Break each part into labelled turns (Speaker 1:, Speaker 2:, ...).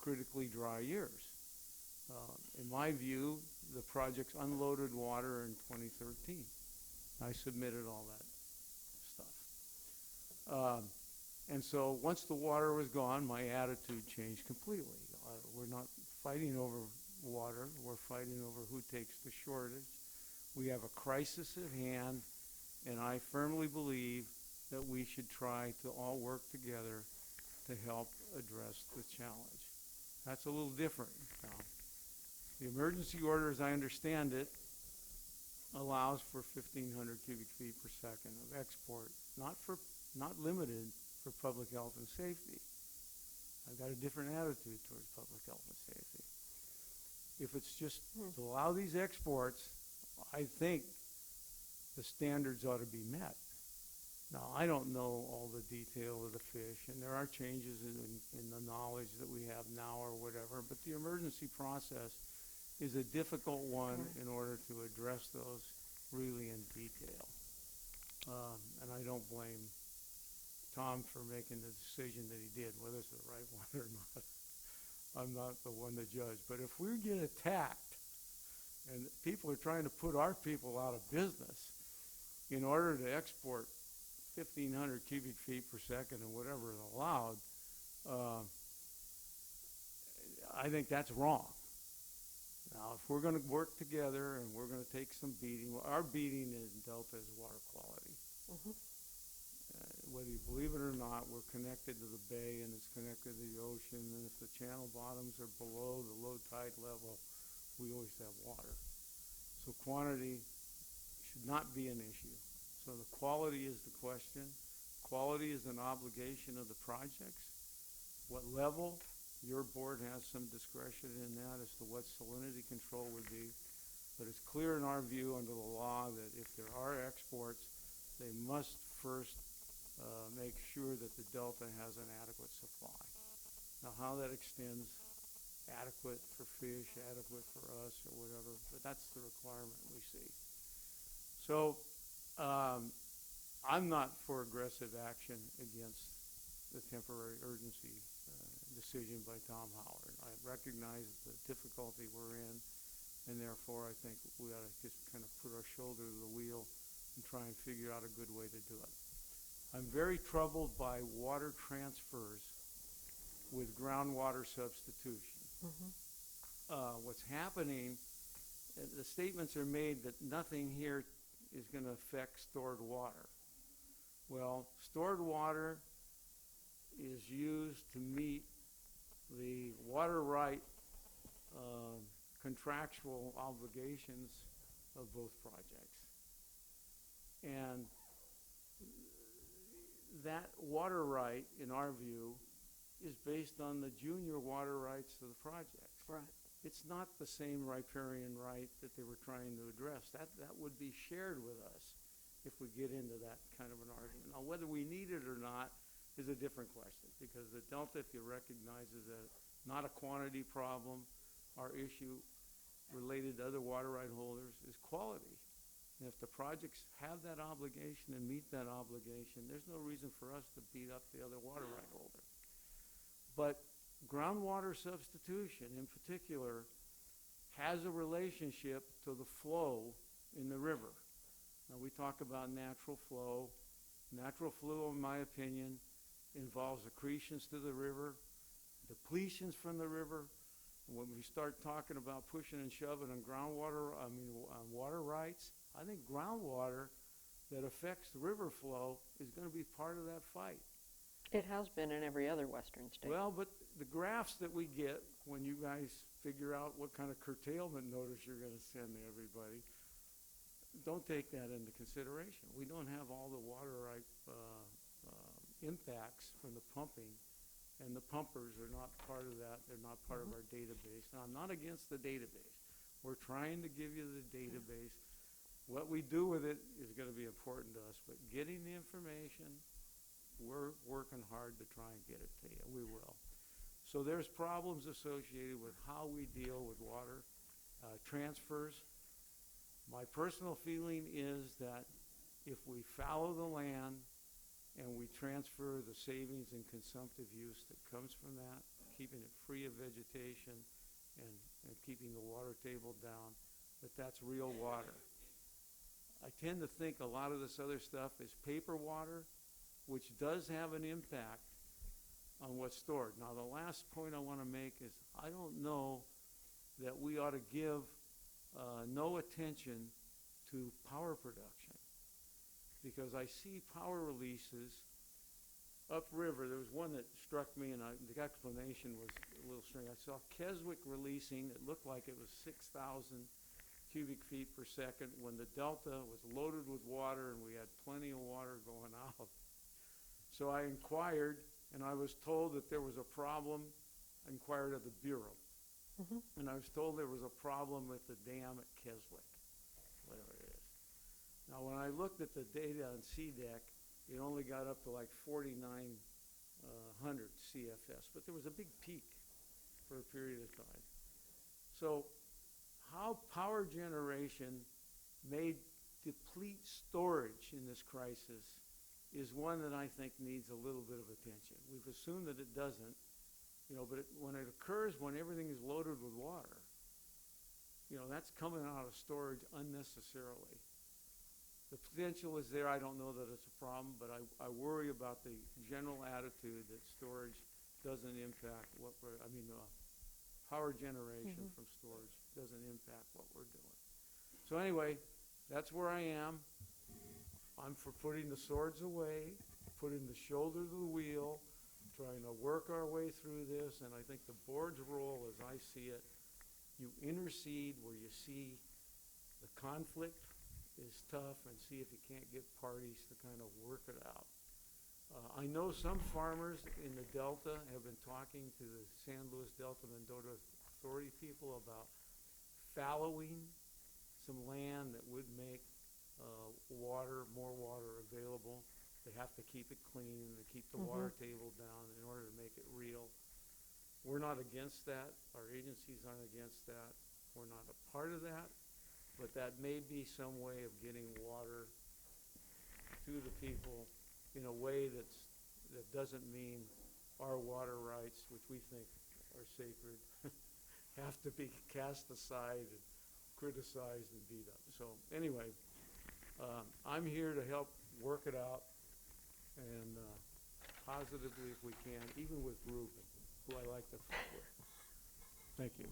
Speaker 1: critically dry years. In my view, the project's unloaded water in 2013. I submitted all that stuff. And so once the water was gone, my attitude changed completely. We're not fighting over water. We're fighting over who takes the shortage. We have a crisis at hand, and I firmly believe that we should try to all work together to help address the challenge. That's a little different now. The emergency order, as I understand it, allows for 1,500 cubic feet per second of export, not limited for public health and safety. I've got a different attitude towards public health and safety. If it's just to allow these exports, I think the standards ought to be met. Now, I don't know all the detail of the fish, and there are changes in the knowledge that we have now or whatever, but the emergency process is a difficult one in order to address those really in detail. And I don't blame Tom for making the decision that he did, whether it's the right one or not. I'm not the one to judge. But if we get attacked and people are trying to put our people out of business in order to export 1,500 cubic feet per second or whatever is allowed, I think that's wrong. Now, if we're going to work together and we're going to take some beating, our beating in Delta is water quality. Whether you believe it or not, we're connected to the bay and it's connected to the ocean, and if the channel bottoms are below the low tide level, we always have water. So quantity should not be an issue. So the quality is the question. Quality is an obligation of the projects. What level? Your board has some discretion in that as to what salinity control would be. But it's clear in our view under the law that if there are exports, they must first make sure that the Delta has an adequate supply. Now, how that extends, adequate for fish, adequate for us, or whatever, but that's the requirement we see. So I'm not for aggressive action against the temporary urgency decision by Tom Howard. I recognize the difficulty we're in, and therefore I think we ought to just kind of put our shoulder to the wheel and try and figure out a good way to do it. I'm very troubled by water transfers with groundwater substitution. What's happening, the statements are made that nothing here is going to affect stored water. Well, stored water is used to meet the water right contractual obligations of both projects. And that water right, in our view, is based on the junior water rights of the project.
Speaker 2: Right.
Speaker 1: It's not the same riparian right that they were trying to address. That would be shared with us if we get into that kind of an argument. Now, whether we need it or not is a different question, because the Delta, if you recognize, is not a quantity problem. Our issue related to other water right holders is quality. And if the projects have that obligation and meet that obligation, there's no reason for us to beat up the other water right holder. But groundwater substitution in particular has a relationship to the flow in the river. Now, we talk about natural flow. Natural flow, in my opinion, involves accretions to the river, depletions from the river. When we start talking about pushing and shoving on groundwater, on water rights, I think groundwater that affects the river flow is going to be part of that fight.
Speaker 2: It has been in every other western state.
Speaker 1: Well, but the graphs that we get when you guys figure out what kind of curtailment notice you're going to send to everybody, don't take that into consideration. We don't have all the water right impacts from the pumping, and the pumpers are not part of that. They're not part of our database. Now, I'm not against the database. We're trying to give you the database. What we do with it is going to be important to us, but getting the information, we're working hard to try and get it to you. We will. So there's problems associated with how we deal with water transfers. My personal feeling is that if we fallow the land and we transfer the savings and consumptive use that comes from that keeping it free of vegetation and keeping the water table down, that's real water. I tend to think a lot of this other stuff is paper water, which does have an impact on what's stored. Now, the last point I want to make is I don't know that we ought to give no attention to power production, because I see power releases upriver. There was one that struck me, and the explanation was a little strange. I saw Keswick releasing, it looked like it was 6,000 cubic feet per second when the delta was loaded with water and we had plenty of water going out. So I inquired, and I was told that there was a problem. I inquired of the Bureau. And I was told there was a problem with the dam at Keswick, whatever it is. Now, when I looked at the data on CDEC, it only got up to like 4,900 CFS, but there was a big peak for a period of time. So how power generation may deplete storage in this crisis is one that I think needs a little bit of attention. We've assumed that it doesn't, but when it occurs when everything is loaded with water, that's coming out of storage unnecessarily. The potential is there. I don't know that it's a problem, but I worry about the general attitude that storage doesn't impact power generation from storage doesn't impact what we're doing. So anyway, that's where I am. I'm for putting the swords away, putting the shoulder to the wheel, trying to work our way through this, and I think the board's role, as I see it, you intercede where you see the conflict is tough and see if you can't get parties to kind of work it out. I know some farmers in the Delta have been talking to the San Luis Delta Mendota Authority people about fallowing some land that would make more water available. They have to keep it clean and keep the water table down in order to make it real. We're not against that. Our agencies aren't against that. We're not a part of that. But that may be some way of getting water to the people in a way that doesn't mean our water rights, which we think are sacred, have to be cast aside and criticized and beat up. So anyway, I'm here to help work it out, and positively if we can, even with Ruben, who I like to fight with. Thank you.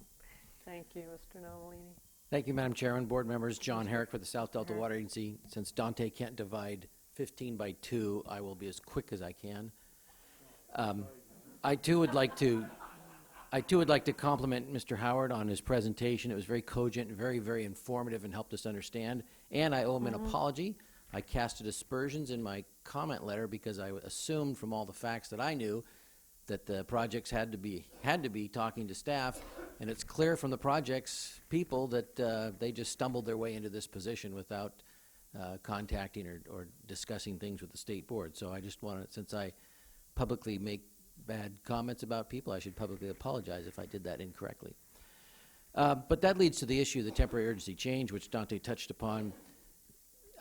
Speaker 2: Thank you, Mr. Novelini.
Speaker 3: Thank you, Madam Chairman, board members. John Herrick for the South Delta Water Agency. Since Dante can't divide 15 by 2, I will be as quick as I can. I too would like to compliment Mr. Howard on his presentation. It was very cogent and very, very informative and helped us understand. And I owe him an apology. I casted aspersions in my comment letter because I assumed from all the facts that I knew that the projects had to be talking to staff, and it's clear from the project's people that they just stumbled their way into this position without contacting or discussing things with the state board. So I just want to, since I publicly make bad comments about people, I should publicly apologize if I did that incorrectly. But that leads to the issue of the temporary urgency change, which Dante touched upon.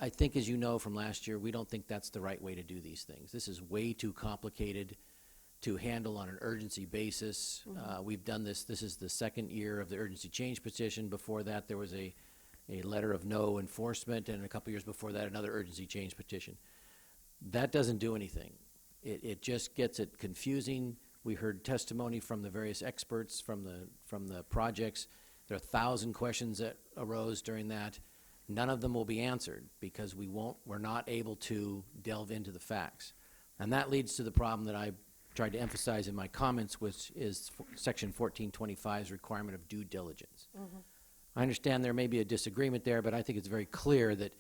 Speaker 3: I think, as you know from last year, we don't think that's the right way to do these things. This is way too complicated to handle on an urgency basis. We've done this. This is the second year of the urgency change petition. Before that, there was a letter of no enforcement, and a couple years before that, another urgency change petition. That doesn't do anything. It just gets it confusing. We heard testimony from the various experts from the projects. There are 1,000 questions that arose during that. None of them will be answered because we're not able to delve into the facts. And that leads to the problem that I tried to emphasize in my comments, which is Section 1425's requirement of due diligence. I understand there may be a disagreement there, but I think it's very clear that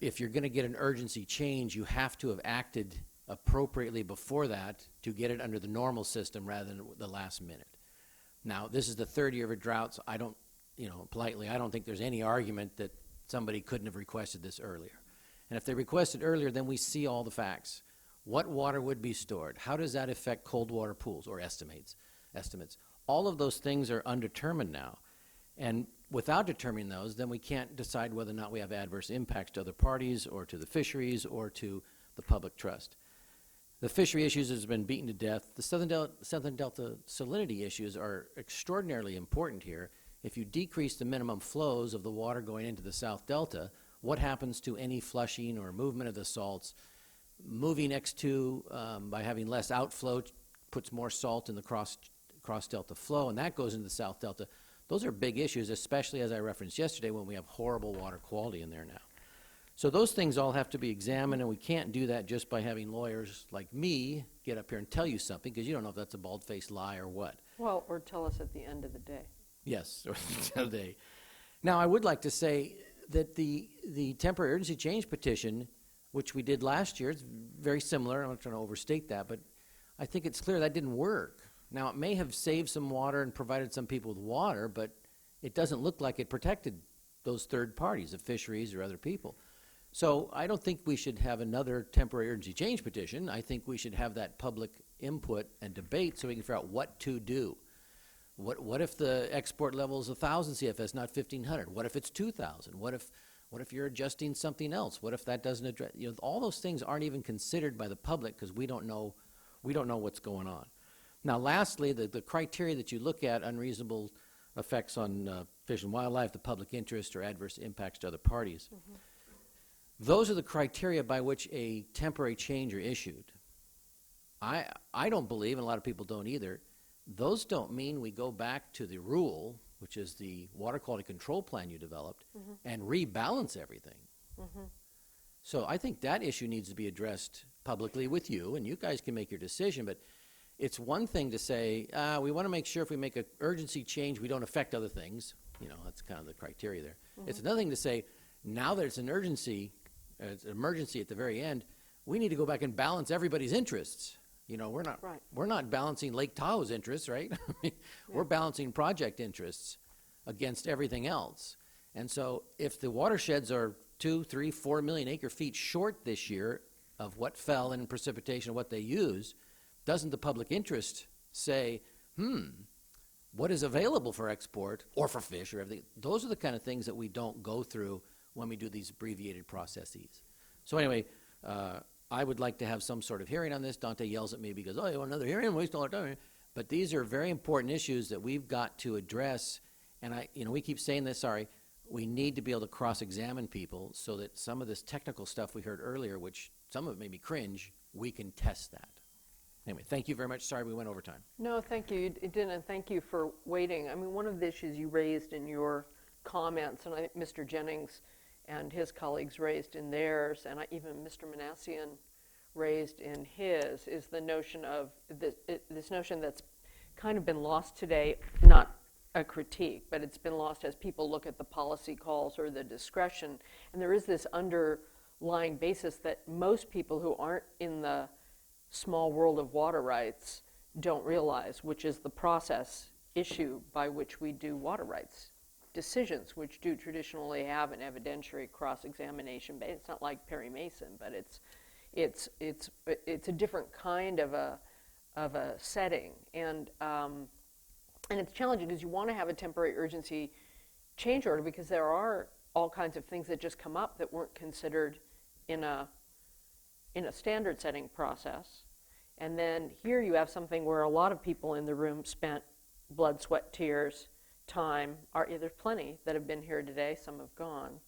Speaker 3: if you're going to get an urgency change, you have to have acted appropriately before that to get it under the normal system rather than the last minute. Now, this is the third year of a drought, so I don't, politely, I don't think there's any argument that somebody couldn't have requested this earlier. And if they requested earlier, then we see all the facts. What water would be stored? How does that affect cold water pools or estimates? All of those things are undetermined now. And without determining those, then we can't decide whether or not we have adverse impacts to other parties or to the fisheries or to the public trust. The fishery issues has been beaten to death. The Southern Delta salinity issues are extraordinarily important here. If you decrease the minimum flows of the water going into the South Delta, what happens to any flushing or movement of the salts? Moving X2 by having less outflow puts more salt in the cross Delta flow, and that goes into the South Delta. Those are big issues, especially as I referenced yesterday when we have horrible water quality in there now. So those things all have to be examined, and we can't do that just by having lawyers like me get up here and tell you something, because you don't know if that's a bald-faced lie or what.
Speaker 2: Well, or tell us at the end of the day.
Speaker 3: Yes, or today. Now, I would like to say that the temporary urgency change petition, which we did last year, it's very similar. I'm not trying to overstate that, but I think it's clear that didn't work. Now, it may have saved some water and provided some people with water, but it doesn't look like it protected those third parties, the fisheries or other people. So I don't think we should have another temporary urgency change petition. I think we should have that public input and debate so we can figure out what to do. What if the export level is 1,000 CFS, not 1,500? What if it's 2,000? What if you're adjusting something else? What if that doesn't address, all those things aren't even considered by the public because we don't know what's going on. Now, lastly, the criteria that you look at, unreasonable effects on fish and wildlife, the public interest, or adverse impacts to other parties. Mm-hmm. Those are the criteria by which a temporary change are issued. I don't believe, and a lot of people don't either, those don't mean we go back to the rule, which is the water quality control plan you developed, mm-hmm. and rebalance everything. Mm-hmm. So I think that issue needs to be addressed publicly with you, and you guys can make your decision, but it's one thing to say, we want to make sure if we make an urgency change, we don't affect other things. That's kind of the criteria there. Mm-hmm. It's another thing to say, now that it's an urgency, it's an emergency at the very end, we need to go back and balance everybody's interests. We're not balancing Lake Tahoe's interests, right? We're balancing project interests against everything else. And so if the watersheds are 2, 3, 4 million acre feet short this year of what fell in precipitation, what they use, doesn't the public interest say, what is available for export or for fish or everything? Those are the kind of things that we don't go through when we do these abbreviated processes. So anyway, I would like to have some sort of hearing on this. Dante yells at me because, you want another hearing? Waste all our time. But these are very important issues that we've got to address. And we keep saying this, we need to be able to cross-examine people so that some of this technical stuff we heard earlier, which some of it made me cringe, we can test that. Anyway, thank you very much. Sorry we went over time.
Speaker 2: No, thank you. You didn't, and thank you for waiting. I mean, one of the issues you raised in your comments, and I think Mr. Jennings and his colleagues raised in theirs, and even Mr. Manassian raised in his, is the notion of this notion that's kind of been lost today, not a critique, but it's been lost as people look at the policy calls or the discretion. And there is this underlying basis that most people who aren't in the small world of water rights don't realize, which is the process issue by which we do water rights decisions, which do traditionally have an evidentiary cross-examination base. It's not like Perry Mason, but it's a different kind of a setting, and it's challenging because you want to have a temporary urgency change order because there are all kinds of things that just come up that weren't considered in a standard setting process. And then here you have something where a lot of people in the room spent blood, sweat, tears, time. There's plenty that have been here today, some have gone.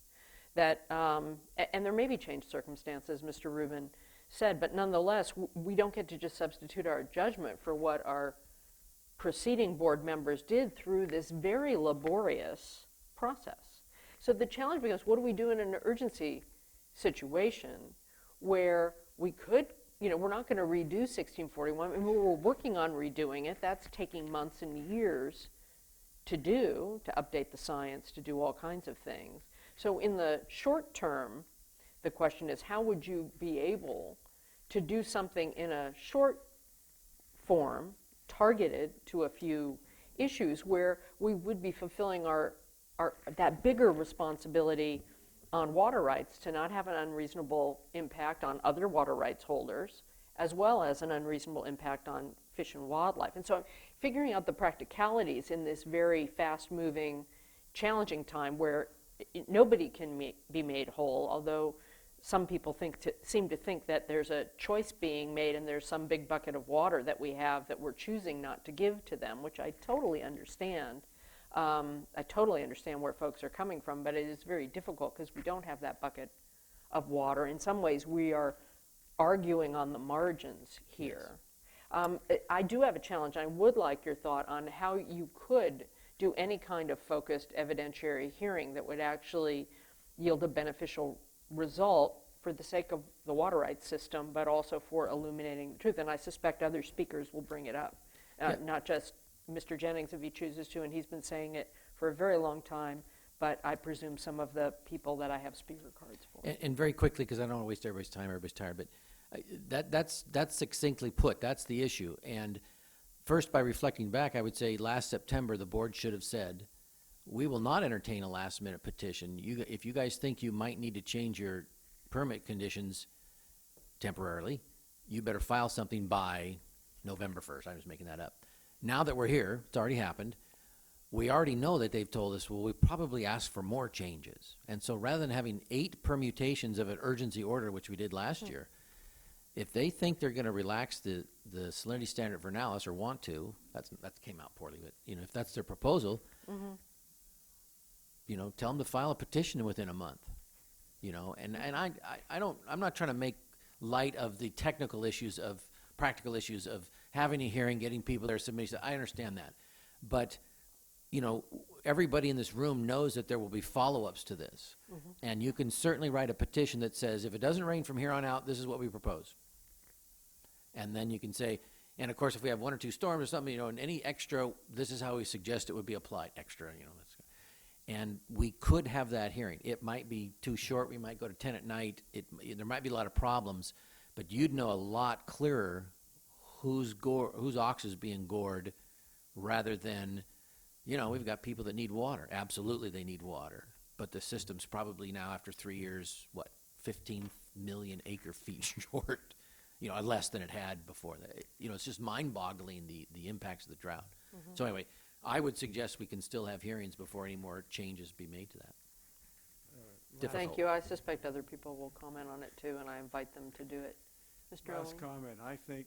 Speaker 2: And there may be changed circumstances, Mr. Rubin said, but nonetheless, we don't get to just substitute our judgment for what our preceding board members did through this very laborious process. So the challenge becomes, what do we do in an urgency situation where we could, we're not going to redo 1641. I mean, we're working on redoing it. That's taking months and years to do, to update the science, to do all kinds of things. So in the short term, the question is, how would you be able to do something in a short form, targeted to a few issues, where we would be fulfilling our that bigger responsibility on water rights to not have an unreasonable impact on other water rights holders, as well as an unreasonable impact on fish and wildlife. And so I'm figuring out the practicalities in this very fast-moving, challenging time where nobody can be made whole, although some people seem to think that there's a choice being made and there's some big bucket of water that we have that we're choosing not to give to them, which I totally understand. I totally understand where folks are coming from, but it is very difficult because we don't have that bucket of water. In some ways, we are arguing on the margins here. I do have a challenge. I would like your thought on how you could do any kind of focused evidentiary hearing that would actually yield a beneficial result for the sake of the water rights system, but also for illuminating the truth. And I suspect other speakers will bring it up, not just Mr. Jennings if he chooses to, and he's been saying it for a very long time, but I presume some of the people that I have speaker cards for.
Speaker 3: And very quickly, because I don't want to waste everybody's time, everybody's tired, but that's succinctly put. That's the issue. And first, by reflecting back, I would say last September the board should have said, we will not entertain a last-minute petition. If you guys think you might need to change your permit conditions temporarily, you better file something by November 1st. I'm just making that up. Now that we're here, it's already happened, we already know that they've told us, well, we probably ask for more changes. And so rather than having 8 permutations of an urgency order, which we did last year, if they think they're going to relax the salinity standard for Vernalis or want to, that came out poorly, but if that's their proposal, tell them to file a petition within a month. And I'm not trying to make light of the practical issues of having a hearing, getting people there, submitting. I understand that, but everybody in this room knows that there will be follow-ups to this, and you can certainly write a petition that says, if it doesn't rain from here on out, this is what we propose. And then you can say, and of course, if we have 1 or 2 storms or something, and any extra, this is how we suggest it would be applied. Extra, and we could have that hearing. It might be too short. We might go to 10 at night. There might be a lot of problems, but you'd know a lot clearer whose ox is being gored, rather than, we've got people that need water. Absolutely, they need water, but the system's probably now, after 3 years, 15 million acre feet short. Less than it had before that. It's just mind-boggling the impacts of the drought. So anyway, I would suggest we can still have hearings before any more changes be made to that. Difficult.
Speaker 2: Thank you. I suspect other people will comment on it too, and I invite them to do it. Mr.
Speaker 1: Last
Speaker 2: Owen?
Speaker 1: comment. I think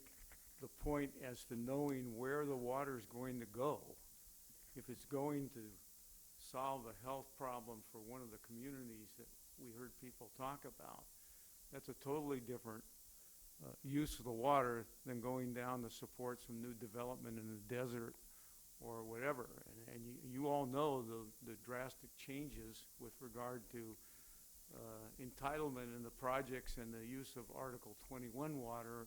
Speaker 1: the point as to knowing where the water is going to go, if it's going to solve a health problem for one of the communities that we heard people talk about, that's a totally different use of the water than going down to support some new development in the desert or whatever. And you all know the drastic changes with regard to entitlement in the projects and the use of Article 21 water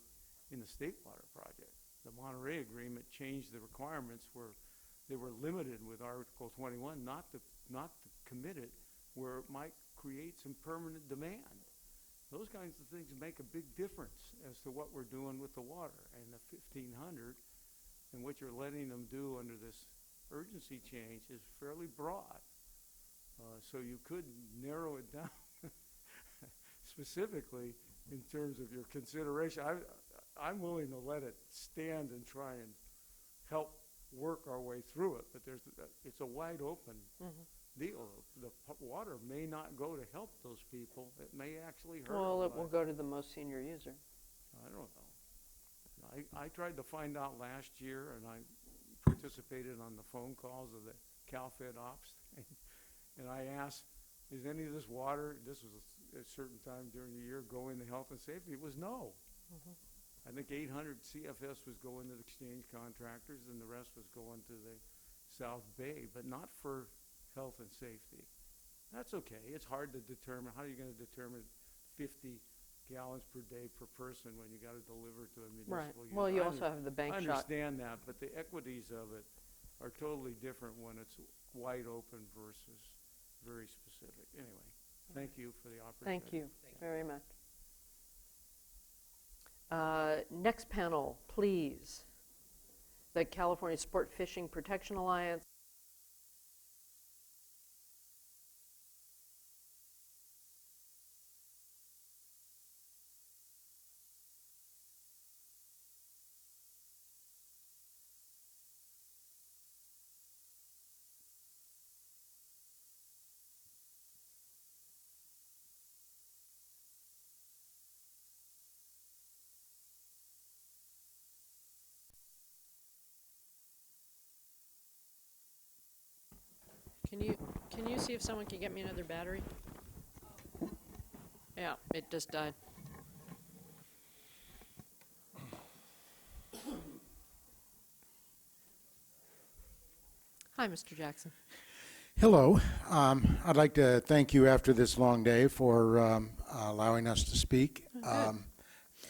Speaker 1: in the state water project. The Monterey Agreement changed the requirements where they were limited with Article 21, not to commit it where it might create some permanent demand. Those kinds of things make a big difference as to what we're doing with the water. And the 1,500 and what you're letting them do under this urgency change is fairly broad. So you could narrow it down specifically in terms of your consideration. I'm willing to let it stand and try and help work our way through it, but it's a wide open deal. The water may not go to help those people. It may actually hurt.
Speaker 2: Well, it will go to the most senior user.
Speaker 1: I don't know. I tried to find out last year, and I participated on the phone calls of the CalFed ops, and I asked, is any of this water, this was a certain time during the year, going to health and safety? It was no. I think 800 CFS was going to the exchange contractors, and the rest was going to the South Bay, but not for health and safety. That's okay. It's hard to determine. How are you going to determine 50 gallons per day per person when you got to deliver to a municipal unit?
Speaker 2: Well, you also have the bank
Speaker 1: I
Speaker 2: shot.
Speaker 1: understand that, but the equities of it are totally different when it's wide open versus very specific. Anyway, thank you for the opportunity.
Speaker 2: Thank you very much. Next panel, please. The California Sport Fishing Protection Alliance. Can you see if someone can get me another battery? Yeah, it just died. Hi, Mr. Jackson.
Speaker 4: Hello. I'd like to thank you after this long day for allowing us to speak.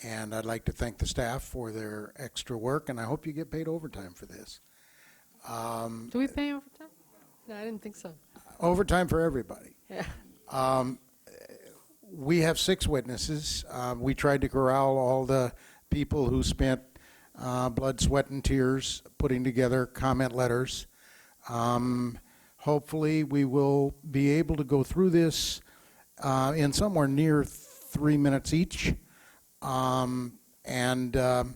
Speaker 4: And I'd like to thank the staff for their extra work, and I hope you get paid overtime for this.
Speaker 2: Do we pay overtime? No, I didn't think so.
Speaker 4: Overtime for everybody.
Speaker 2: Yeah.
Speaker 4: We have 6 witnesses. We tried to corral all the people who spent blood, sweat, and tears putting together comment letters. Hopefully, we will be able to go through this in somewhere near 3 minutes each. And at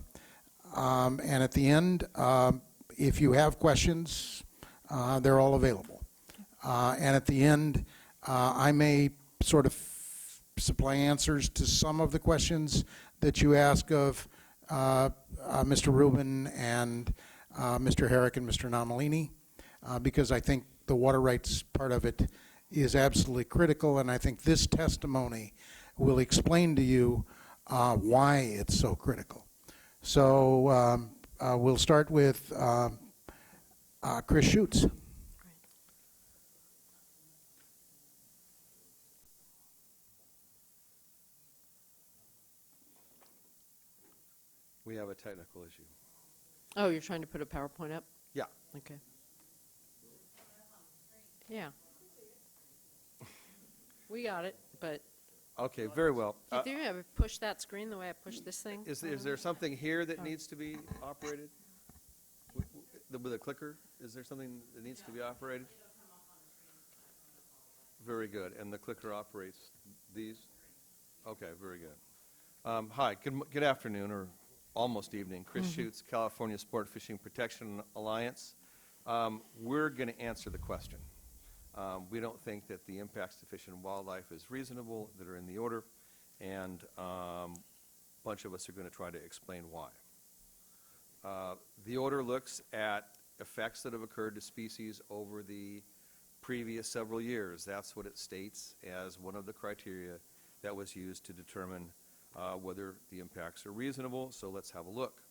Speaker 4: the end, if you have questions, they're all available. And at the end, I may sort of supply answers to some of the questions that you ask of Mr. Rubin and Mr. Herrick and Mr. Nomalini, because I think the water rights part of it is absolutely critical, and I think this testimony will explain to you why it's so critical. So we'll start with Chris Schutz.
Speaker 5: We have a technical issue.
Speaker 2: Oh, you're trying to put a PowerPoint up?
Speaker 5: Yeah.
Speaker 2: Okay. Yeah. We got it, but
Speaker 5: Okay, very well.
Speaker 2: do you ever push that screen the way I push this thing?
Speaker 5: Is there something here that needs to be operated? With a clicker? Is there something that needs to be operated? Very good. And the clicker operates these? Okay, very good. Hi, good afternoon, or almost evening. Chris Schutz, California Sport Fishing Protection Alliance. We're going to answer the question. We don't think that the impacts to fish and wildlife is reasonable, that are in the order, and a bunch of us are going to try to explain why. The order looks at effects that have occurred to species over the previous several years. That's what it states as one of the criteria that was used to determine whether the impacts are reasonable. So let's have a look.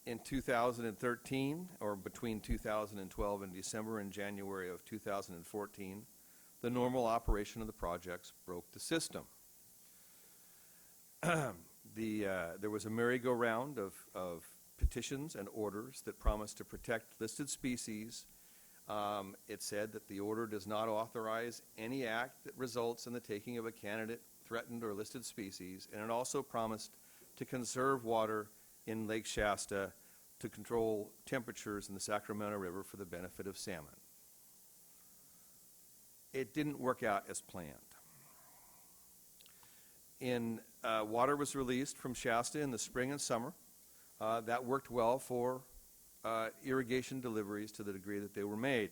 Speaker 5: In 2013, or between 2012 and December and January of 2014, the normal operation of the projects broke the system. There was a merry-go-round of petitions and orders that promised to protect listed species. It said that the order does not authorize any act that results in the taking of a candidate, threatened, or listed species, and it also promised to conserve water in Lake Shasta to control temperatures in the Sacramento River for the benefit of salmon. It didn't work out as planned. Water was released from Shasta in the spring and summer. That worked well for irrigation deliveries to the degree that they were made.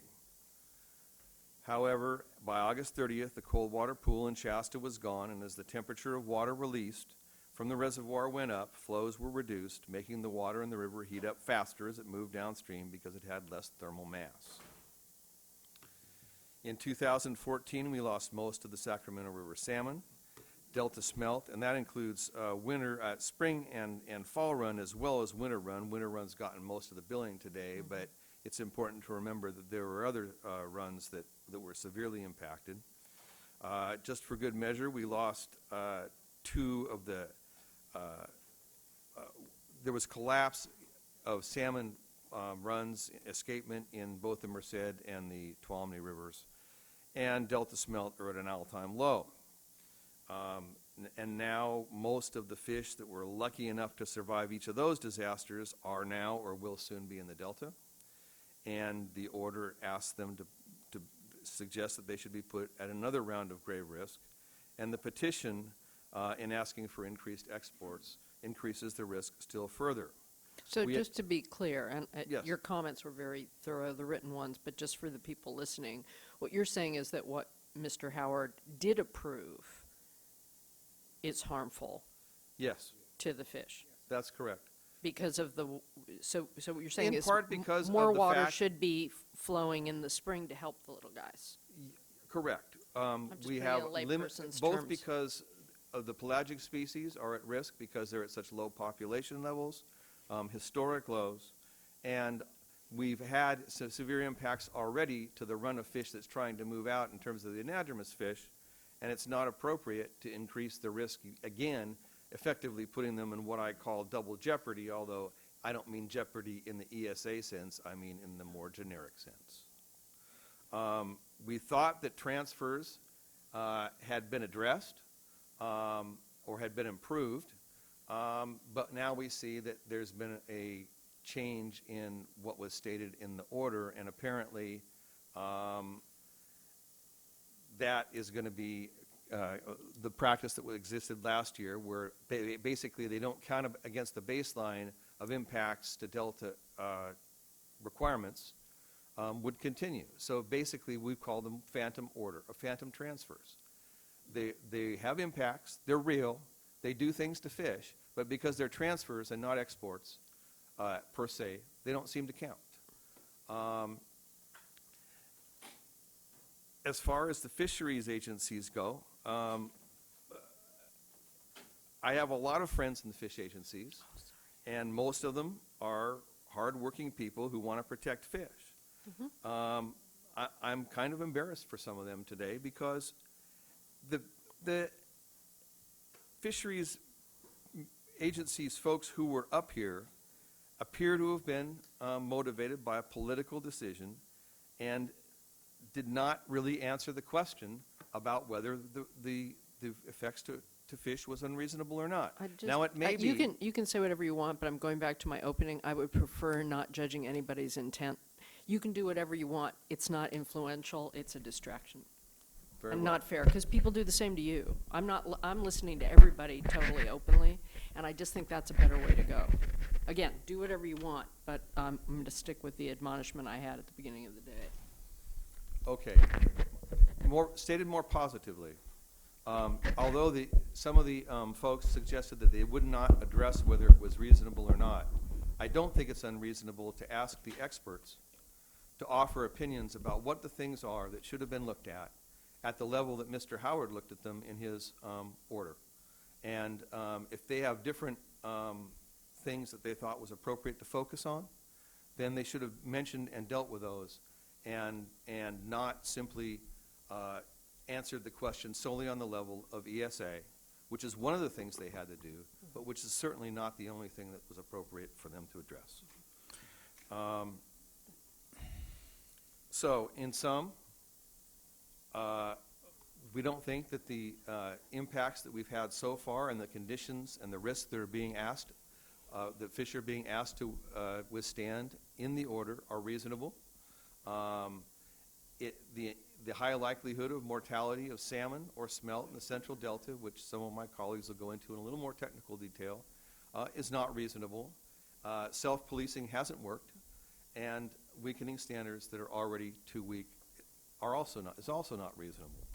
Speaker 5: However, by August 30th, the cold water pool in Shasta was gone, and as the temperature of water released from the reservoir went up, flows were reduced, making the water in the river heat up faster as it moved downstream because it had less thermal mass. In 2014, we lost most of the Sacramento River salmon, Delta smelt, and that includes spring and fall run as well as winter run. Winter run's gotten most of the billing today, but it's important to remember that there were other runs that were severely impacted. Just for good measure, we lost 2 of the there was collapse of salmon runs, escapement in both the Merced and the Tuolumne rivers, and Delta smelt are at an all-time low. And now most of the fish that were lucky enough to survive each of those disasters are now or will soon be in the Delta, and the order asks them to suggest that they should be put at another round of grave risk, and the petition in asking for increased exports increases the risk still further.
Speaker 2: So just to be clear, and
Speaker 5: Yes.
Speaker 2: your comments were very thorough, the written ones, but just for the people listening, what you're saying is that what Mr. Howard did approve is harmful
Speaker 5: Yes,
Speaker 2: to the fish
Speaker 5: that's correct.
Speaker 2: because of the, so what you're saying
Speaker 5: In
Speaker 2: is
Speaker 5: part because
Speaker 2: more
Speaker 5: of the
Speaker 2: water
Speaker 5: fact-
Speaker 2: should be flowing in the spring to help the little guys.
Speaker 5: Correct.
Speaker 2: just
Speaker 5: We
Speaker 2: putting it
Speaker 5: have
Speaker 2: in layperson's
Speaker 5: both
Speaker 2: terms.
Speaker 5: because of the pelagic species are at risk because they're at such low population levels, historic lows, and we've had some severe impacts already to the run of fish that's trying to move out in terms of the anadromous fish, and it's not appropriate to increase the risk again, effectively putting them in what I call double jeopardy, although I don't mean jeopardy in the ESA sense, I mean in the more generic sense. We thought that transfers had been addressed or had been improved, but now we see that there's been a change in what was stated in the order, and apparently that is going to be the practice that existed last year, where basically they don't count against the baseline of impacts to delta requirements, would continue. So basically we call them phantom order, or phantom transfers. They have impacts, they're real, they do things to fish, but because they're transfers and not exports per se, they don't seem to count. As far as the fisheries agencies go, I have a lot of friends in the fish agencies, and most of them are hardworking people who want to protect fish. I'm kind of embarrassed for some of them today because the fisheries agencies folks who were up here appear to have been motivated by a political decision and did not really answer the question about whether the effects to fish was unreasonable or not. Now, it may be...
Speaker 2: You can say whatever you want, but I'm going back to my opening. I would prefer not judging anybody's intent. You can do whatever you want. It's not influential. It's a distraction.
Speaker 5: Very
Speaker 2: And
Speaker 5: well.
Speaker 2: not fair, because people do the same to you. I'm listening to everybody totally openly, and I just think that's a better way to go. Again, do whatever you want, but I'm going to stick with the admonishment I had at the beginning of the day.
Speaker 5: Okay. Stated more positively, although some of the folks suggested that they would not address whether it was reasonable or not, I don't think it's unreasonable to ask the experts to offer opinions about what the things are that should have been looked at the level that Mr. Howard looked at them in his order. And if they have different things that they thought was appropriate to focus on, then they should have mentioned and dealt with those and not simply answered the question solely on the level of ESA, which is one of the things they had to do, but which is certainly not the only thing that was appropriate for them to address. So, in sum, we don't think that the impacts that we've had so far and the conditions and the risks that are being asked, that fish are being asked to withstand in the order are reasonable. The high likelihood of mortality of salmon or smelt in the Central Delta, which some of my colleagues will go into in a little more technical detail, is not reasonable. Self-policing hasn't worked, and weakening standards that are already too weak is also not reasonable.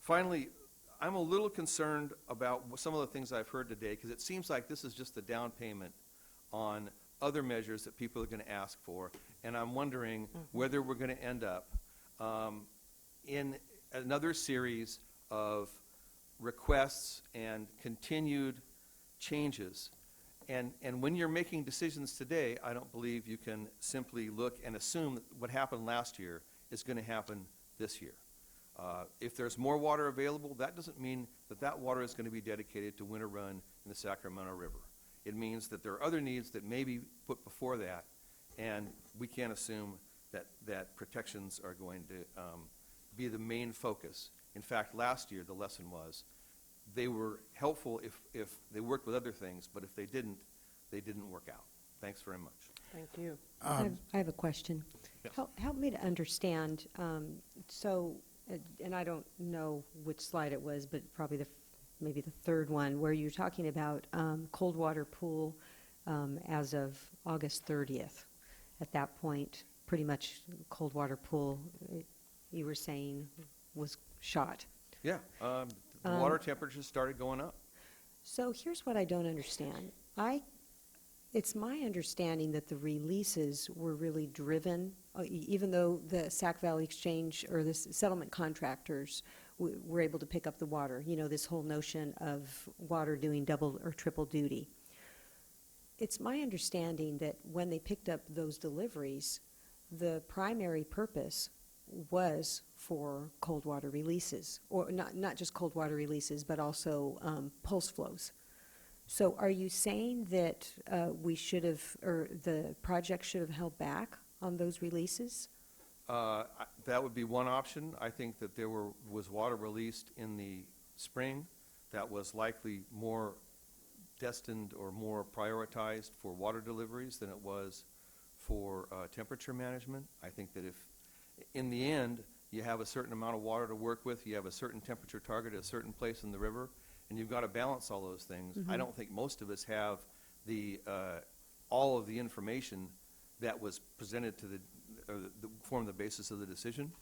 Speaker 5: Finally, I'm a little concerned about some of the things I've heard today, because it seems like this is just a down payment on other measures that people are going to ask for, and I'm wondering whether we're going to end up in another series of requests and continued changes. And when you're making decisions today, I don't believe you can simply look and assume that what happened last year is going to happen this year. If there's more water available, that doesn't mean that that water is going to be dedicated to winter run in the Sacramento River. It means that there are other needs that may be put before that, and we can't assume that protections are going to be the main focus. In fact, last year the lesson was they were helpful if they worked with other things, but if they didn't work out. Thanks very much.
Speaker 2: Thank you.
Speaker 6: I have a question.
Speaker 5: Yes.
Speaker 6: Help me to understand, and I don't know which slide it was, but probably maybe the third one, where you're talking about cold water pool as of August 30th. At that point, pretty much cold water pool, you were saying, was shot.
Speaker 5: Yeah, the water temperatures started going up.
Speaker 6: So here's what I don't understand. It's my understanding that the releases were really driven, even though the Sac Valley Exchange or the settlement contractors were able to pick up the water, you know, this whole notion of water doing double or triple duty. It's my understanding that when they picked up those deliveries, the primary purpose was for cold water releases, or not just cold water releases, but also pulse flows. So are you saying that we should have, or the project should have held back on those releases?
Speaker 5: That would be one option. I think that there was water released in the spring that was likely more destined or more prioritized for water deliveries than it was for temperature management. I think that if, in the end, you have a certain amount of water to work with, you have a certain temperature target at a certain place in the river, and you've got to balance all those things. I don't think most of us have the all of the information that was presented to form the basis of the decision,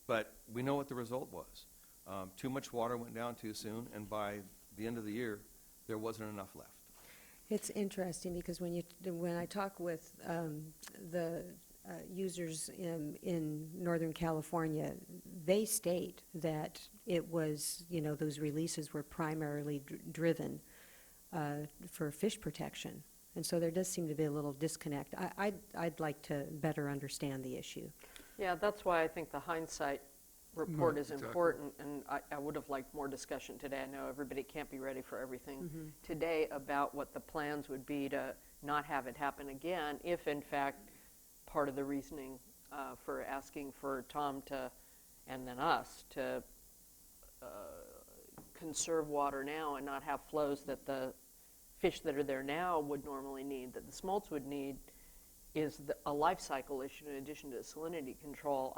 Speaker 5: but we know what the result was. Too much water went down too soon, and by the end of the year, there wasn't enough left.
Speaker 6: It's interesting because when I talk with the users in Northern California, they state that it was, you know, those releases were primarily driven for fish protection. And so there does seem to be a little disconnect. I'd like to better understand the issue.
Speaker 2: Yeah, that's why I think the hindsight report is important, and I would have liked more discussion today. I know everybody can't be ready for everything today about what the plans would be to not have it happen again if, in fact, part of the reasoning for asking for Tom to, and then us, to conserve water now and not have flows that the fish that are there now would normally need, that the smolts would need, is a life cycle issue in addition to salinity control.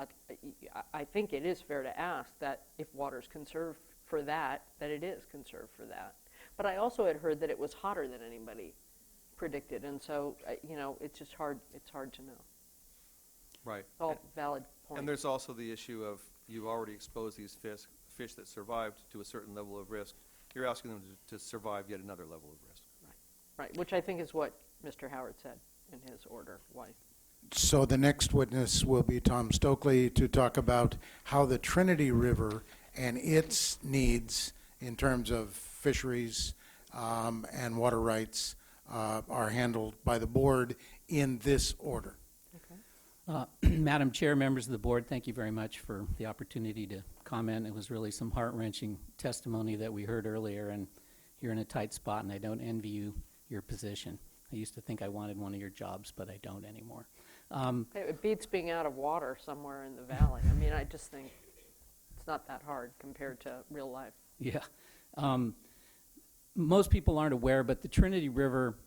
Speaker 2: I think it is fair to ask that if water is conserved for that, that it is conserved for that. But I also had heard that it was hotter than anybody predicted, and so, you know, it's just hard, it's hard to know.
Speaker 5: Right.
Speaker 2: All valid points.
Speaker 5: And there's also the issue of you've already exposed these fish that survived to a certain level of risk. You're asking them to survive yet another level of risk.
Speaker 2: Right, which I think is what Mr. Howard said in his order. Why?
Speaker 4: So the next witness will be Tom Stokely to talk about how the Trinity River and its needs in terms of fisheries and water rights are handled by the board in this order.
Speaker 7: Madam Chair, members of the board, thank you very much for the opportunity to comment. It was really some heart-wrenching testimony that we heard earlier, and you're in a tight spot, and I don't envy you your position. I used to think I wanted one of your jobs, but I don't anymore.
Speaker 2: It beats being out of water somewhere in the valley. I mean, I just think it's not that hard compared to real life.
Speaker 7: Yeah. Most people aren't aware, but the Trinity River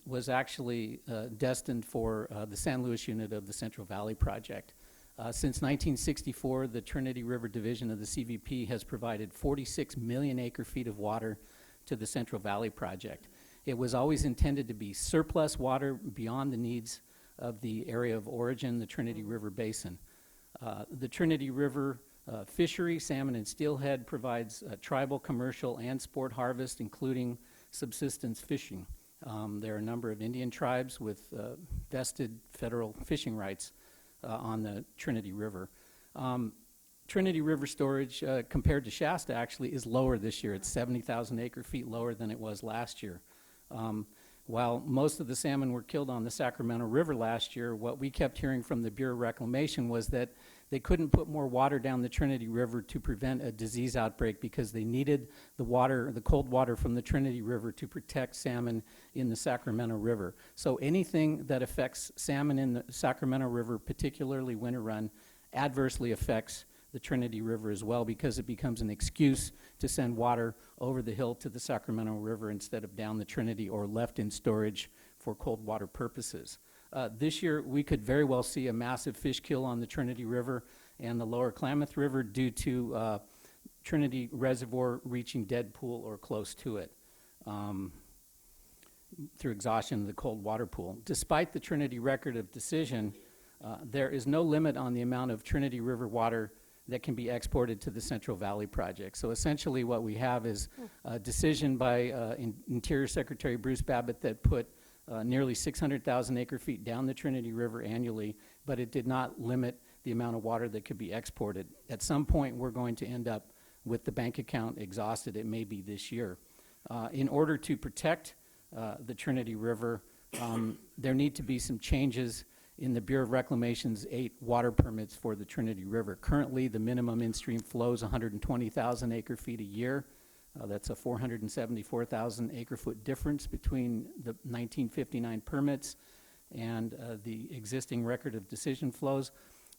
Speaker 7: was actually destined for the San Luis unit of the Central Valley Project. Since 1964, the Trinity River Division of the CVP has provided 46 million acre-feet of water to the Central Valley Project. It was always intended to be surplus water beyond the needs of the area of origin, the Trinity River Basin. The Trinity River fishery, salmon and steelhead, provides tribal, commercial, and sport harvest, including subsistence fishing. There are a number of Indian tribes with vested federal fishing rights on the Trinity River. Trinity River storage, compared to Shasta, actually is lower this year. It's 70,000 acre-feet lower than it was last year. While most of the salmon were killed on the Sacramento River last year, what we kept hearing from the Bureau of Reclamation was that they couldn't put more water down the Trinity River to prevent a disease outbreak because they needed the water, the cold water from the Trinity River to protect salmon in the Sacramento River. So anything that affects salmon in the Sacramento River, particularly winter run, adversely affects the Trinity River as well, because it becomes an excuse to send water over the hill to the Sacramento River instead of down the Trinity or left in storage for cold water purposes. This year, we could very well see a massive fish kill on the Trinity River and the lower Klamath River due to Trinity Reservoir reaching dead pool or close to it through exhaustion of the cold water pool. Despite the Trinity record of decision, there is no limit on the amount of Trinity River water that can be exported to the Central Valley Project. So essentially what we have is a decision by Interior Secretary Bruce Babbitt that put nearly 600,000 acre-feet down the Trinity River annually, but it did not limit the amount of water that could be exported. At some point, we're going to end up with the bank account exhausted. It may be this year. In order to protect the Trinity River, there need to be some changes in the Bureau of Reclamation's 8 water permits for the Trinity River. Currently, the minimum in-stream flow is 120,000 acre-feet a year. That's a 474,000 acre-foot difference between the 1959 permits and the existing record of decision flows.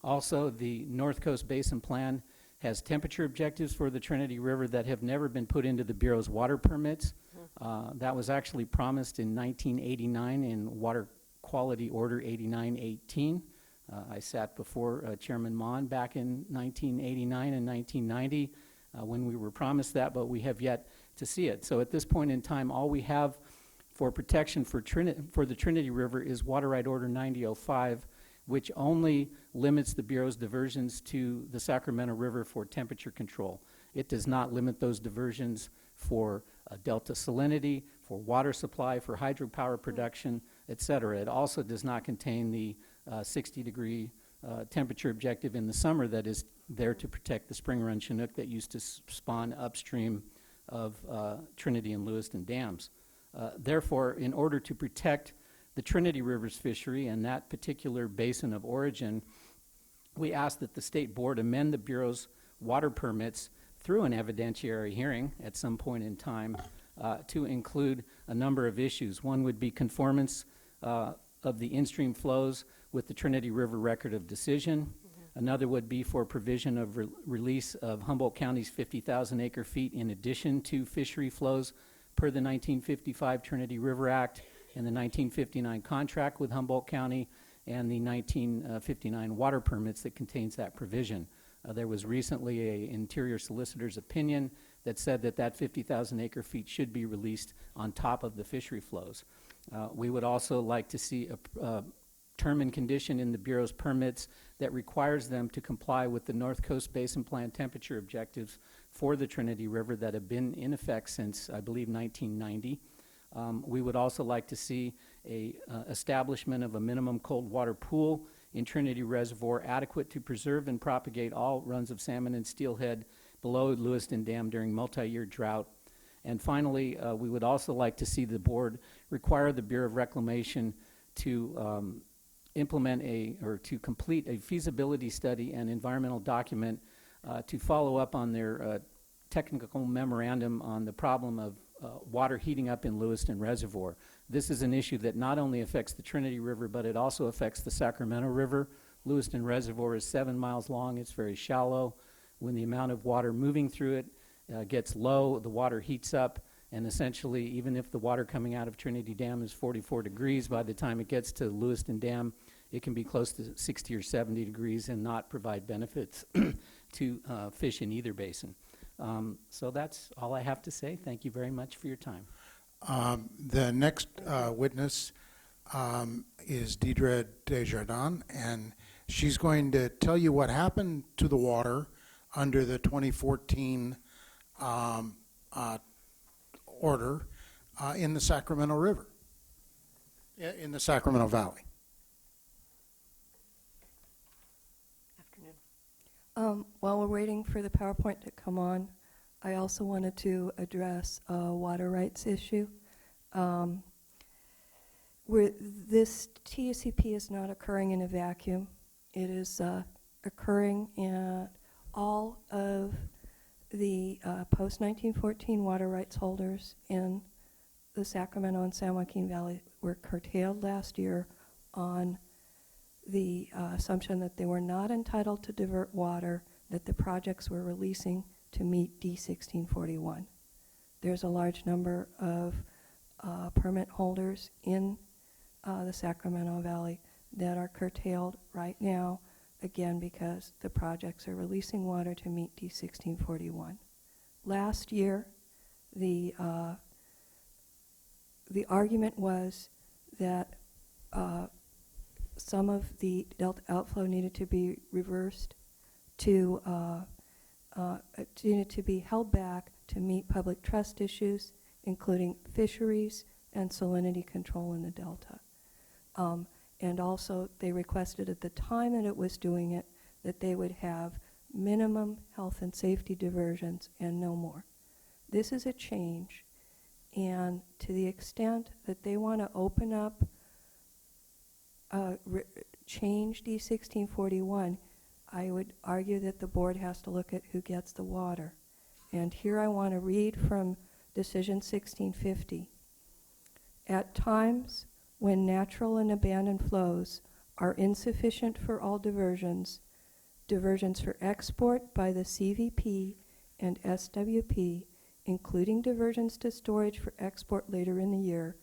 Speaker 7: Also, the North Coast Basin Plan has temperature objectives for the Trinity River that have never been put into the Bureau's water permits. That was actually promised in 1989 in Water Quality Order 8918. I sat before Chairman Mon back in 1989 and 1990 when we were promised that, but we have yet to see it. So at this point in time, all we have for protection for the Trinity River is Water Right Order 9005, which only limits the Bureau's diversions to the Sacramento River for temperature control. It does not limit those diversions for delta salinity, for water supply, for hydropower production, et cetera. It also does not contain the 60-degree temperature objective in the summer that is there to protect the spring run Chinook that used to spawn upstream of Trinity and Lewiston dams. Therefore, in order to protect the Trinity River's fishery and that particular basin of origin, we ask that the State Board amend the Bureau's water permits through an evidentiary hearing at some point in time to include a number of issues. One would be conformance of the in-stream flows with the Trinity River record of decision. Another would be for provision of release of Humboldt County's 50,000 acre feet in addition to fishery flows per the 1955 Trinity River Act and the 1959 contract with Humboldt County and the 1959 water permits that contains that provision. There was recently an Interior Solicitor's opinion that said that that 50,000 acre feet should be released on top of the fishery flows. We would also like to see a term and condition in the Bureau's permits that requires them to comply with the North Coast Basin Plan temperature objectives for the Trinity River that have been in effect since, I believe, 1990. We would also like to see a establishment of a minimum cold water pool in Trinity Reservoir adequate to preserve and propagate all runs of salmon and steelhead below Lewiston Dam during multi-year drought. And finally, we would also like to see the board require the Bureau of Reclamation to to complete a feasibility study and environmental document to follow up on their technical memorandum on the problem of water heating up in Lewiston Reservoir. This is an issue that not only affects the Trinity River, but it also affects the Sacramento River. Lewiston Reservoir is 7 miles long. It's very shallow. When the amount of water moving through it gets low, the water heats up, and essentially, even if the water coming out of Trinity Dam is 44 degrees, by the time it gets to Lewiston Dam, it can be close to 60 or 70 degrees and not provide benefits to fish in either basin. So that's all I have to say. Thank you very much for your time.
Speaker 4: The next witness is Deidre Desjardins, and she's going to tell you what happened to the water under the 2014 order in the Sacramento River, in the Sacramento Valley.
Speaker 8: While we're waiting for the PowerPoint to come on, I also wanted to address a water rights issue. This TUCP is not occurring in a vacuum. It is occurring in all of the post-1914 water rights holders in the Sacramento and San Joaquin Valley were curtailed last year on the assumption that they were not entitled to divert water that the projects were releasing to meet D1641. There's a large number of permit holders in the Sacramento Valley that are curtailed right now, again, because the projects are releasing water to meet D1641. Last year, the argument was that some of the delta outflow needed to be reversed needed to be held back to meet public trust issues, including fisheries, and salinity control in the delta. And also, they requested at the time that it was doing it that they would have minimum health and safety diversions and no more. This is a change, and to the extent that they want to open up, change D1641, I would argue that the board has to look at who gets the water. And here I want to read from Decision 1650. At times when natural and abandoned flows are insufficient for all diversions, diversions for export by the CVP and SWP, including diversions to storage for export later in the year,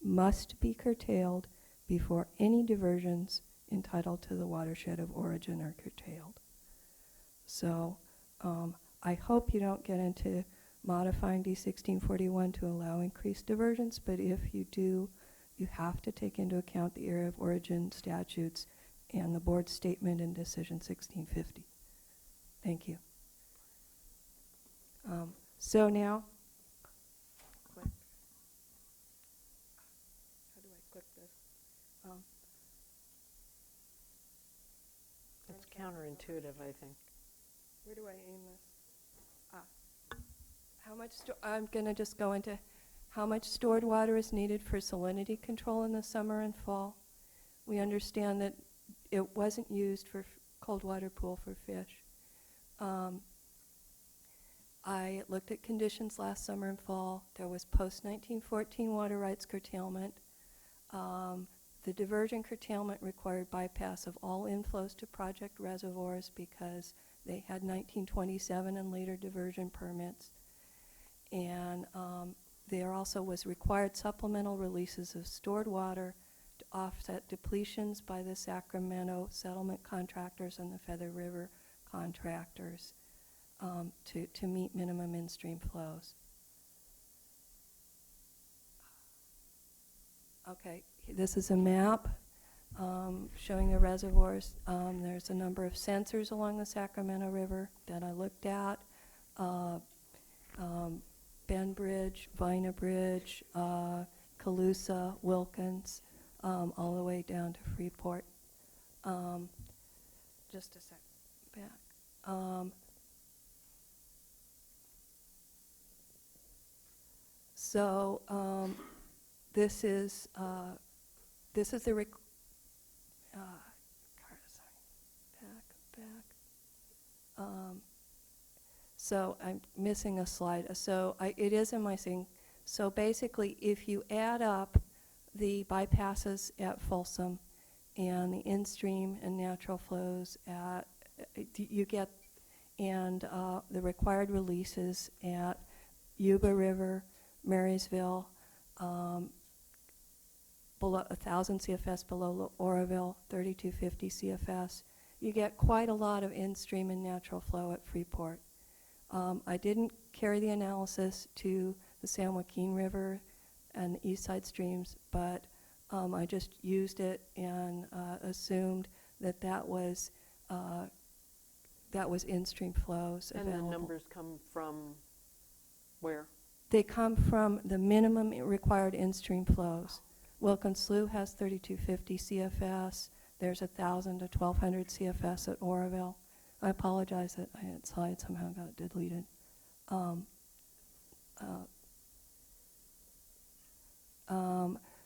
Speaker 8: must be curtailed before any diversions entitled to the watershed of origin are curtailed. So I hope you don't get into modifying D1641 to allow increased diversions, but if you do, you have to take into account the area of origin statutes and the board's statement in Decision 1650. Thank you. So now, how do I click this?
Speaker 2: It's counterintuitive, I think.
Speaker 8: Where do I aim this? How much I'm going to just go into how much stored water is needed for salinity control in the summer and fall. We understand that it wasn't used for cold water pool for fish. I looked at conditions last summer and fall. There was post-1914 water rights curtailment. The diversion curtailment required bypass of all inflows to project reservoirs because they had 1927 and later diversion permits. And there also was required supplemental releases of stored water to offset depletions by the Sacramento settlement contractors and the Feather River contractors to meet minimum in-stream flows. Okay, this is a map showing the reservoirs. There's a number of sensors along the Sacramento River that I looked at. Bend Bridge, Vina Bridge, Calusa, Wilkins, all the way down to Freeport. Just a sec, back. This is the sorry, back. So I'm missing a slide. So it is in my thing. So basically, if you add up the bypasses at Folsom and the in-stream and natural flows at, you get, and the required releases at Yuba River, Marysville, below 1,000 CFS below Oroville, 3250 CFS, you get quite a lot of in-stream and natural flow at Freeport. I didn't carry the analysis to the San Joaquin River and the east side streams, but I just used it and assumed that that was in-stream flows
Speaker 2: And
Speaker 8: available.
Speaker 2: the numbers come from where?
Speaker 8: They come from the minimum required in-stream flows. Wilkins Slough has 3250 CFS. There's 1,000 to 1,200 CFS at Oroville. I apologize that I had slides somehow got deleted.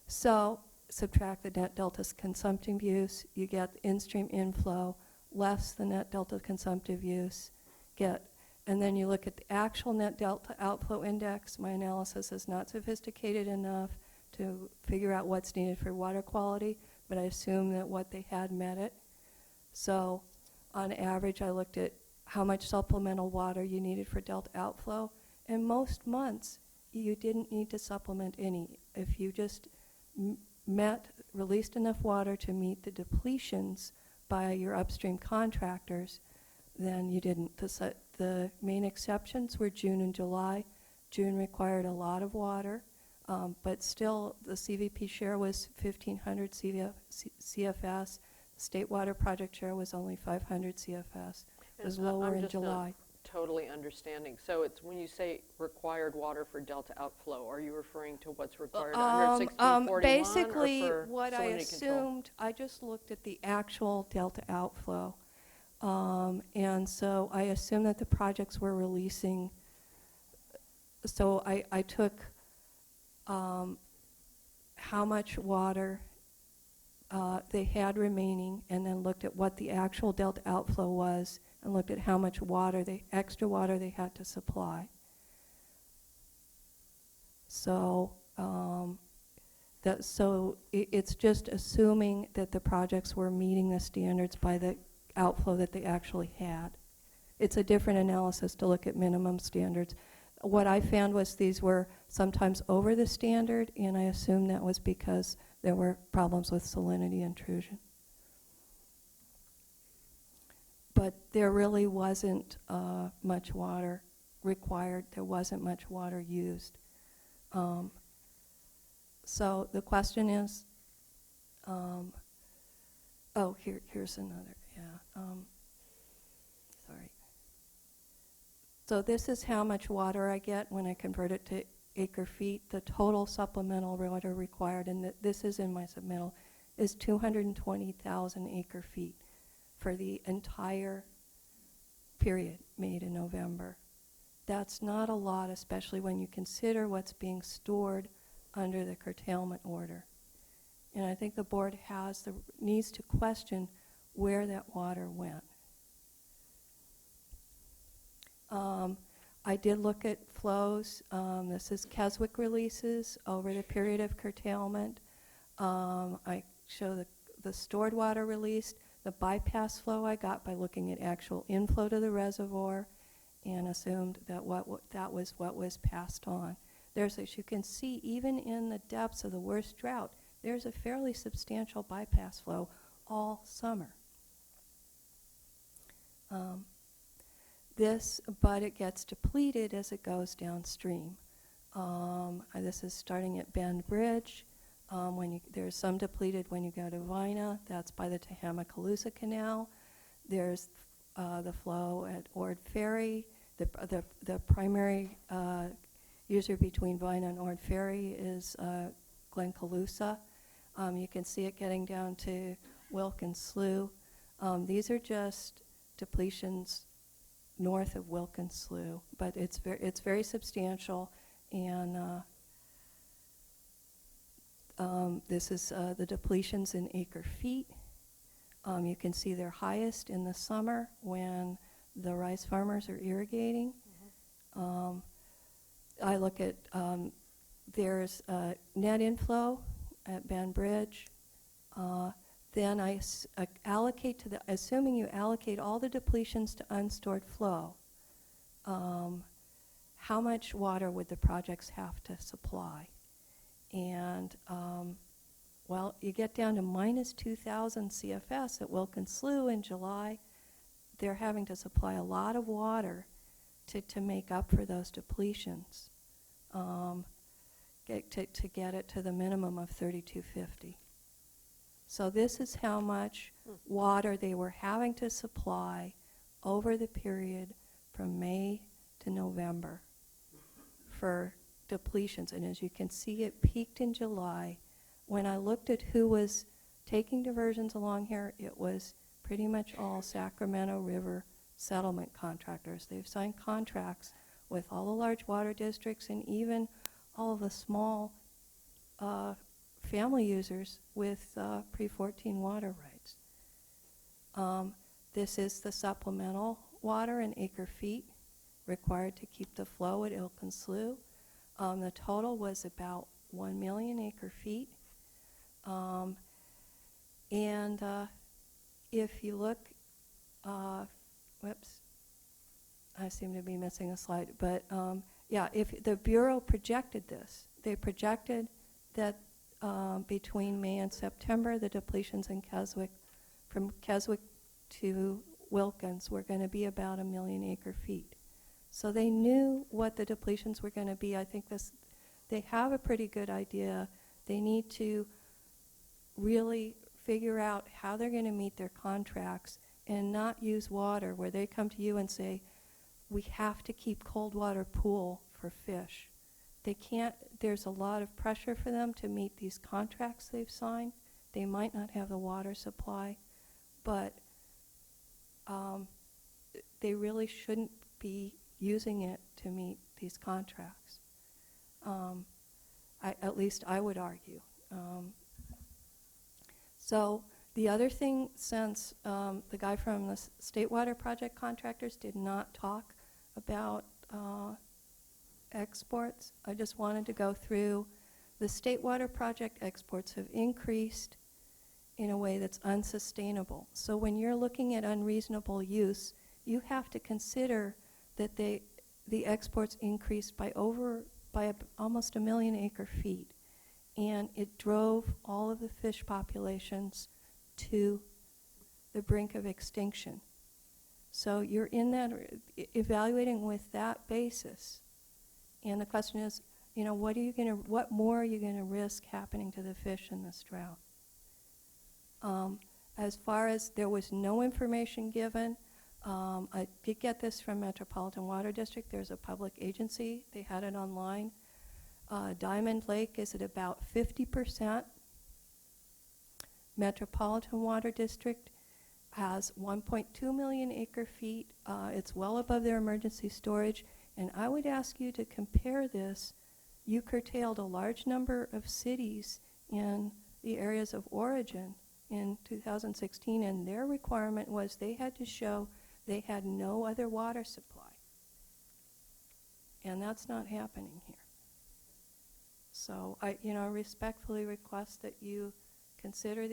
Speaker 8: So subtract the net delta consumptive use, you get in-stream inflow less the net delta consumptive use, and then you look at the actual net delta outflow index. My analysis is not sophisticated enough to figure out what's needed for water quality, but I assume that what they had met it. So on average, I looked at how much supplemental water you needed for delta outflow, and most months you didn't need to supplement any. If you just released enough water to meet the depletions by your upstream contractors, then you didn't. The main exceptions were June and July. June required a lot of water, but still the CVP share was 1,500 CFS. State Water Project share was only 500 CFS. It was lower in July.
Speaker 2: totally understanding. So it's when you say required water for delta outflow, are you referring to what's required under 1641
Speaker 8: Basically,
Speaker 2: or for
Speaker 8: what I
Speaker 2: salinity control?
Speaker 8: assumed, I just looked at the actual delta outflow. And so I assumed that the projects were releasing, so I took how much water they had remaining, and then looked at what the actual delta outflow was, and looked at how much water, extra water they had to supply. So it's just assuming that the projects were meeting the standards by the outflow that they actually had. It's a different analysis to look at minimum standards. What I found was these were sometimes over the standard, and I assume that was because there were problems with salinity intrusion. But there really wasn't much water required. There wasn't much water used. So the question is, here's another, sorry. So this is how much water I get when I convert it to acre feet. The total supplemental water required, and this is in my submittal, is 220,000 acre feet for the entire period, May to November. That's not a lot, especially when you consider what's being stored under the curtailment order. And I think the board needs to question where that water went. I did look at flows. This is Keswick releases over the period of curtailment. I show the stored water released, the bypass flow I got by looking at actual inflow to the reservoir, and assumed that that was what was passed on. As you can see, even in the depths of the worst drought, there's a fairly substantial bypass flow all summer. But it gets depleted as it goes downstream. This is starting at Bend Bridge. There's some depleted when you go to Vina. That's by the Tehama-Calusa Canal. There's the flow at Ord Ferry. The primary user between Vina and Ord Ferry is Glencalusa. You can see it getting down to Wilkins Slough. These are just depletions north of Wilkins Slough, but it's very substantial, and this is the depletions in acre feet. You can see they're highest in the summer when the rice farmers are irrigating. I look at, there's net inflow at Bend Bridge. Then I allocate assuming you allocate all the depletions to unstored flow, how much water would the projects have to supply? And, well, you get down to minus 2,000 CFS at Wilkins Slough in July. They're having to supply a lot of water to make up for those depletions, to get it to the minimum of 3,250. So this is how much water they were having to supply over the period from May to November for depletions. And as you can see, it peaked in July. When I looked at who was taking diversions along here, it was pretty much all Sacramento River settlement contractors. They've signed contracts with all the large water districts and even all of the small family users with pre-14 water rights. This is the supplemental water in acre feet required to keep the flow at Wilkins Slough. The total was about 1 million acre feet. If you look, whoops, I seem to be missing a slide, but yeah, if the Bureau projected this, they projected that between May and September, the depletions in Keswick, from Keswick to Wilkins, were going to be about 1 million acre feet. So they knew what the depletions were going to be. I think they have a pretty good idea. They need to really figure out how they're going to meet their contracts and not use water where they come to you and say, we have to keep cold water pool for fish. They can't, there's a lot of pressure for them to meet these contracts they've signed. They might not have the water supply, but they really shouldn't be using it to meet these contracts. At least I would argue. So the other thing, since the guy from the State Water Project contractors did not talk about exports, I just wanted to go through. The State Water Project exports have increased in a way that's unsustainable. So when you're looking at unreasonable use, you have to consider that the exports increased by almost 1 million acre-feet, and it drove all of the fish populations to the brink of extinction. So you're in that, evaluating with that basis. And the question is, you know, what more are you going to risk happening to the fish in this drought? As far as there was no information given, I did get this from Metropolitan Water District. There's a public agency. They had it online. Diamond Lake is at about 50%. Metropolitan Water District has 1.2 million acre-feet. It's well above their emergency storage. And I would ask you to compare this. You curtailed a large number of cities in the areas of origin in 2016, and their requirement was they had to show they had no other water supply. And that's not happening here. So I respectfully request that you consider